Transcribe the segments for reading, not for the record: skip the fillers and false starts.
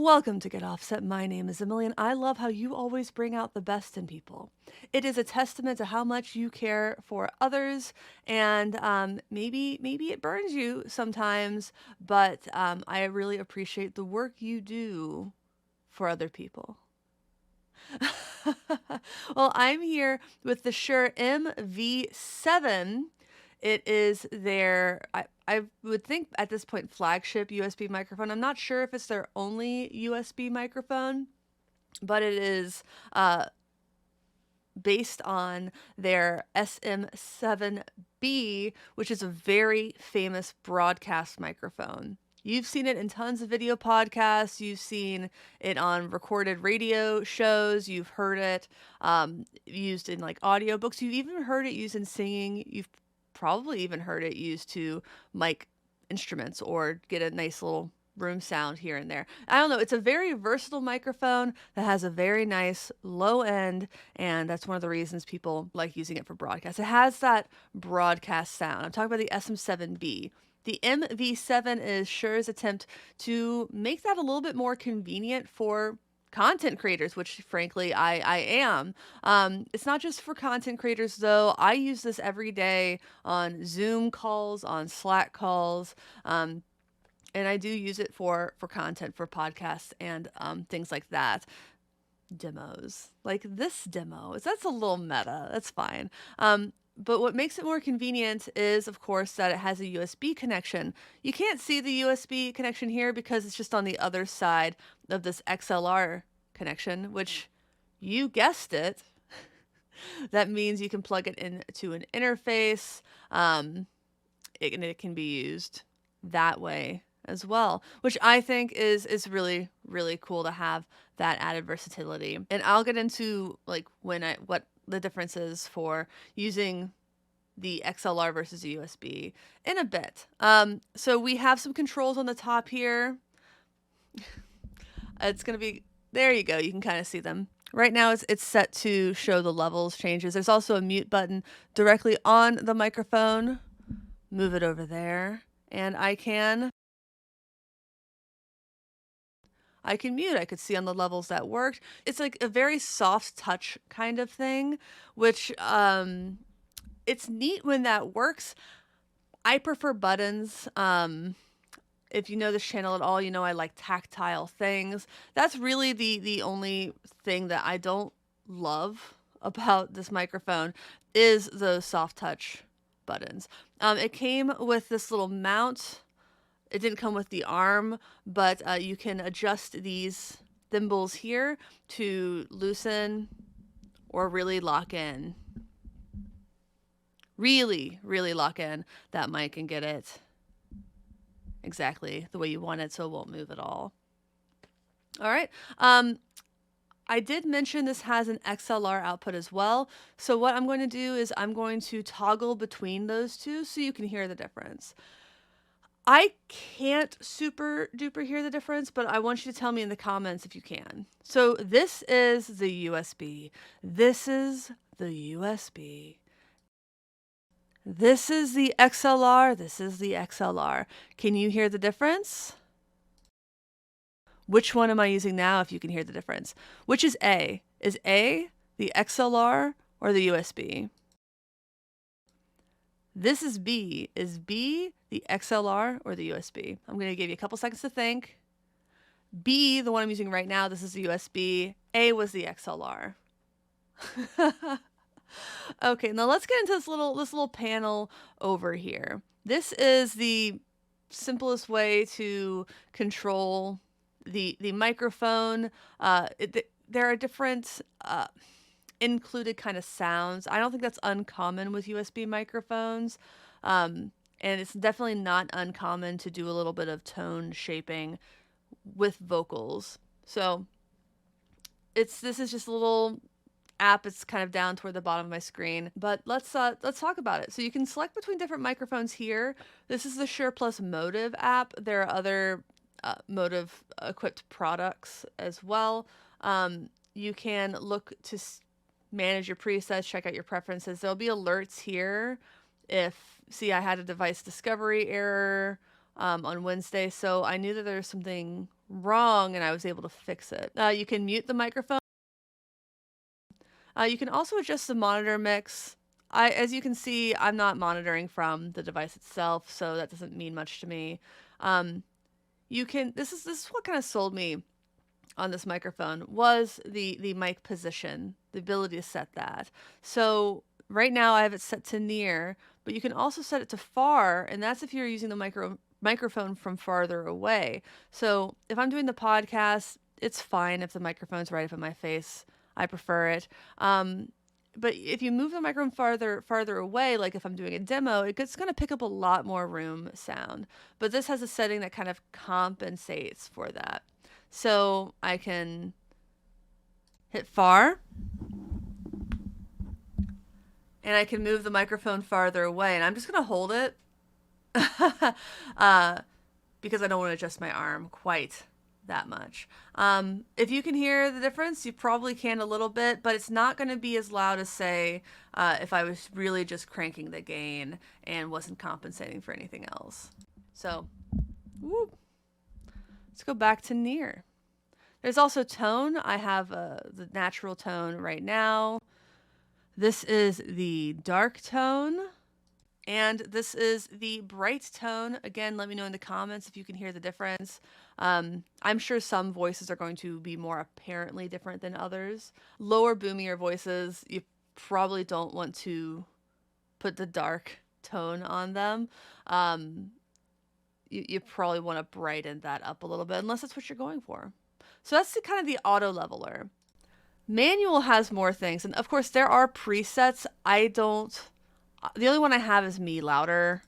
Welcome to Get Offset. My name is Emily, and I love how you always bring out the best in people. It is a testament to how much you care for others, and maybe it burns you sometimes, but I really appreciate the work you do for other people. Well, I'm here with the Shure MV7. It is their, I would think at this point, flagship USB microphone. I'm not sure if it's their only USB microphone, but it is based on their SM7B, which is a very famous broadcast microphone. You've seen it in tons of video podcasts. You've seen it on recorded radio shows. You've heard it used in like audiobooks. You've even heard it used in singing. You've probably even heard it used to mic instruments or get a nice little room sound here and there. I don't know. It's a very versatile microphone that has a very nice low end, and that's one of the reasons people like using it for broadcast. It has that broadcast sound. I'm talking about the SM7B. The MV7 is Shure's attempt to make that a little bit more convenient for content creators, which frankly I am. It's not just for content creators though. I use this every day on Zoom calls, on Slack calls, and I do use it for content, for podcasts and things like that. Demos like this demo. That's a little meta. That's fine. But what makes it more convenient is, of course, that it has a USB connection. You can't see the USB connection here because it's just on the other side of this XLR connection, which you guessed it. That means you can plug it into an interface, and it can be used that way as well, which I think is really, really cool to have that added versatility. And I'll get into like what the difference is for using the XLR versus the USB in a bit. So we have some controls on the top here. It's gonna be, there you go. You can kind of see them. Right now it's set to show the levels changes. There's also a mute button directly on the microphone. Move it over there, and I can mute. I could see on the levels that worked. It's like a very soft touch kind of thing, which it's neat when that works. I prefer buttons. If you know this channel at all, you know I like tactile things. That's really the only thing that I don't love about this microphone is those soft touch buttons. It came with this little mount. It didn't come with the arm, but you can adjust these thimbles here to loosen or really lock in. Really, really lock in that mic and get it exactly the way you want it so it won't move at all. All right. I did mention this has an XLR output as well. So what I'm going to do is I'm going to toggle between those two so you can hear the difference. I can't super duper hear the difference, but I want you to tell me in the comments if you can. So this is the USB. This is the USB. This is the XLR. This is the XLR. Can you hear the difference? Which one am I using now if you can hear the difference? Which is A? Is A the XLR or the USB? This is B. Is B the XLR or the USB? I'm going to give you a couple seconds to think. B, the one I'm using right now, this is the USB. A was the XLR. Okay, now let's get into this little panel over here. This is the simplest way to control the microphone. There are different included kind of sounds. I don't think that's uncommon with USB microphones. And it's definitely not uncommon to do a little bit of tone shaping with vocals. So this is just a little app. It's kind of down toward the bottom of my screen, but let's talk about it. So you can select between different microphones here. This is the Shure Plus Motive app. There are other Motive equipped products as well. You can look to manage your presets, check out your preferences. There'll be alerts here see, I had a device discovery error on Wednesday, so I knew that there was something wrong and I was able to fix it. You can mute the microphone. You can also adjust the monitor mix. As you can see, I'm not monitoring from the device itself, so that doesn't mean much to me. This is what kind of sold me on this microphone was the mic position, the ability to set that. So right now I have it set to near, but you can also set it to far, and that's if you're using the microphone from farther away. So if I'm doing the podcast, it's fine if the microphone's right up in my face. I prefer it. But if you move the microphone farther away, like if I'm doing a demo, it's going to pick up a lot more room sound. But this has a setting that kind of compensates for that. So I can hit far, and I can move the microphone farther away, and I'm just going to hold it because I don't want to adjust my arm quite that much. If you can hear the difference, you probably can a little bit, but it's not going to be as loud as, say, if I was really just cranking the gain and wasn't compensating for anything else. So, whoop. Let's go back to near. There's also tone. I have the natural tone right now. This is the dark tone. And this is the bright tone. Again, let me know in the comments if you can hear the difference. I'm sure some voices are going to be more apparently different than others. Lower, boomier voices, you probably don't want to put the dark tone on them. You probably want to brighten that up a little bit, unless that's what you're going for. So that's kind of the auto leveler. Manual has more things, and of course there are presets. The only one I have is Me Louder.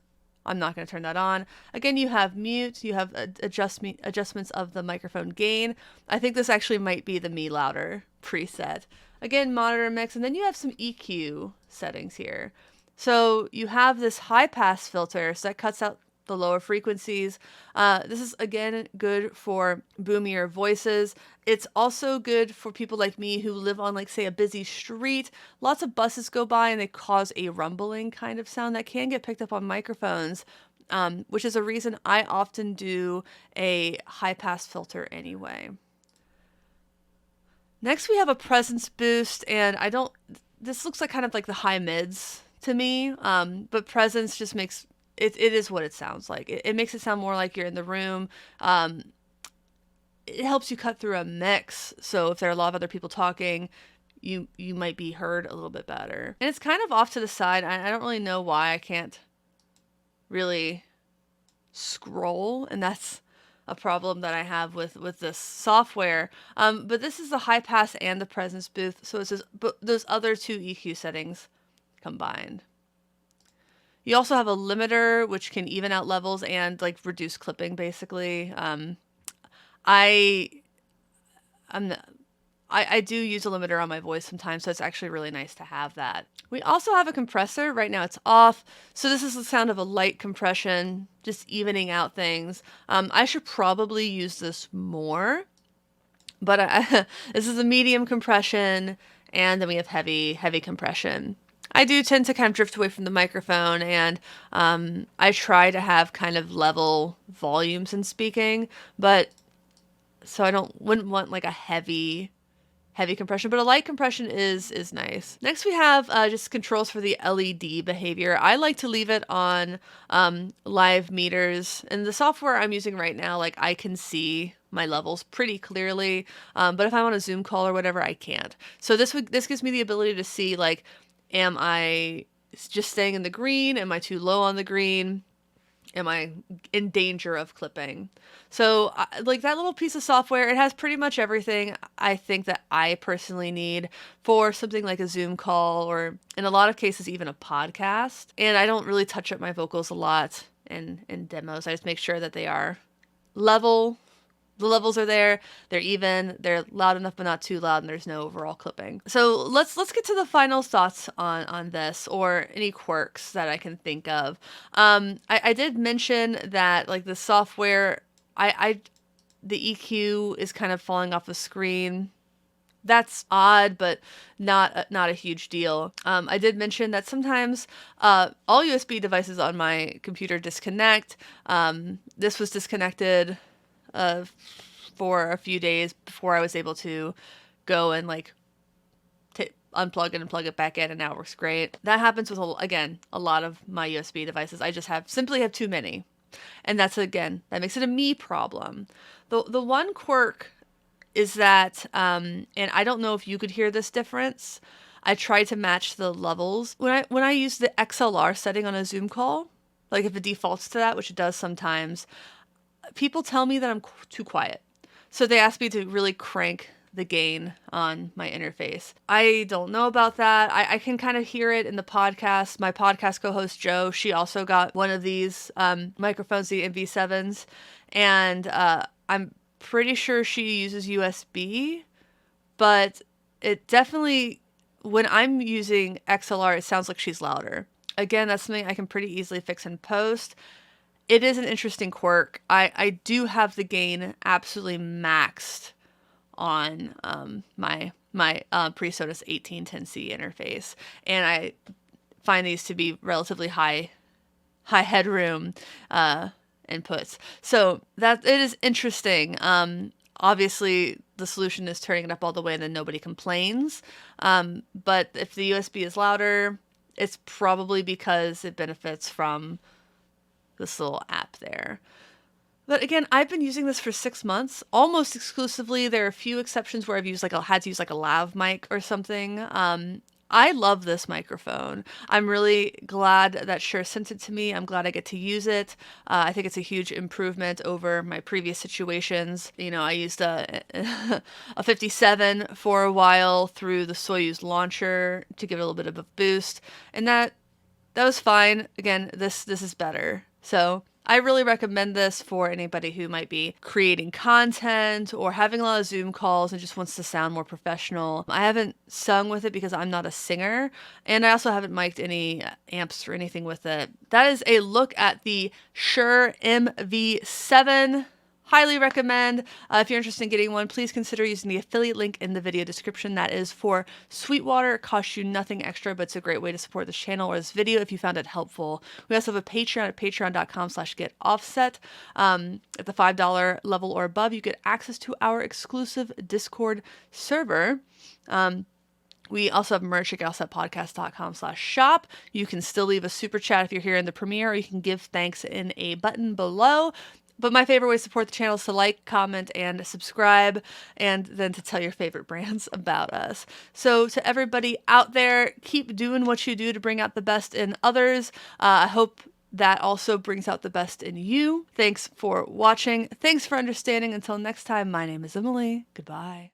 I'm not going to turn that on. Again, you have mute, you have adjustments of the microphone gain. I think this actually might be the Me Louder preset. Again, monitor mix, and then you have some EQ settings here. So you have this high pass filter, so that cuts out the lower frequencies. This is, again, good for boomier voices. It's also good for people like me who live on, like, say, a busy street. Lots of buses go by and they cause a rumbling kind of sound that can get picked up on microphones, which is a reason I often do a high pass filter anyway. Next, we have a presence boost, and this looks like kind of like the high mids to me, but presence just makes it is what it sounds like. It makes it sound more like you're in the room. It helps you cut through a mix. So if there are a lot of other people talking, you might be heard a little bit better. And it's kind of off to the side. I don't really know why I can't really scroll, and that's a problem that I have with this software. But this is the high pass and the presence boost. So it's those other two EQ settings combined. You also have a limiter, which can even out levels and like reduce clipping, basically. I do use a limiter on my voice sometimes, so it's actually really nice to have that. We also have a compressor. Right now it's off. So this is the sound of a light compression, just evening out things. I should probably use this more, but this is a medium compression, and then we have heavy compression. I do tend to kind of drift away from the microphone, and I try to have kind of level volumes in speaking, but so I wouldn't want like a heavy compression, but a light compression is nice. Next we have just controls for the LED behavior. I like to leave it on live meters, and the software I'm using right now, like I can see my levels pretty clearly, but if I'm on a Zoom call or whatever, I can't. So this gives me the ability to see, like, am I just staying in the green? Am I too low on the green? Am I in danger of clipping? So like that little piece of software, it has pretty much everything I think that I personally need for something like a Zoom call, or in a lot of cases, even a podcast. And I don't really touch up my vocals a lot in demos. I just make sure that they are level. The levels are there, they're even, they're loud enough but not too loud, and there's no overall clipping. So let's get to the final thoughts on this, or any quirks that I can think of. I did mention that, like, the software, the EQ is kind of falling off the screen. That's odd, but not a huge deal. I did mention that sometimes all USB devices on my computer disconnect. This was disconnected for a few days before I was able to go and like unplug it and plug it back in, and now it works great. That happens with, again, a lot of my USB devices. I just simply have too many. And that's, again, that makes it a me problem. The one quirk is that, and I don't know if you could hear this difference. I tried to match the levels. When I use the XLR setting on a Zoom call, like if it defaults to that, which it does sometimes, people tell me that I'm too quiet. So they ask me to really crank the gain on my interface. I don't know about that. I can kind of hear it in the podcast. My podcast co-host Joe, she also got one of these microphones, the MV7s, and I'm pretty sure she uses USB, but it definitely, when I'm using XLR, it sounds like she's louder. Again, that's something I can pretty easily fix in post. It is an interesting quirk. I do have the gain absolutely maxed on my PreSonus 1810C interface, and I find these to be relatively high headroom inputs. So that it is interesting. Obviously, the solution is turning it up all the way, and then nobody complains. But if the USB is louder, it's probably because it benefits from this little app there. But again, I've been using this for 6 months, almost exclusively. There are a few exceptions where I've had to use like a lav mic or something. I love this microphone. I'm really glad that Shure sent it to me. I'm glad I get to use it. I think it's a huge improvement over my previous situations. You know, I used a 57 for a while through the Soyuz launcher to give it a little bit of a boost, and that was fine. Again, this is better. So I really recommend this for anybody who might be creating content or having a lot of Zoom calls and just wants to sound more professional. I haven't sung with it because I'm not a singer, and I also haven't mic'd any amps or anything with it. That is a look at the Shure MV7. Highly recommend. If you're interested in getting one, please consider using the affiliate link in the video description. That is for Sweetwater. It costs you nothing extra, but it's a great way to support this channel or this video if you found it helpful. We also have a Patreon at patreon.com/getoffset. At the $5 level or above, you get access to our exclusive Discord server. We also have merch at gettoffsetpodcast.com/shop. You can still leave a super chat if you're here in the premiere, or you can give thanks in a button below. But my favorite way to support the channel is to like, comment, and subscribe, and then to tell your favorite brands about us. So to everybody out there, keep doing what you do to bring out the best in others. I hope that also brings out the best in you. Thanks for watching. Thanks for understanding. Until next time, my name is Emily. Goodbye.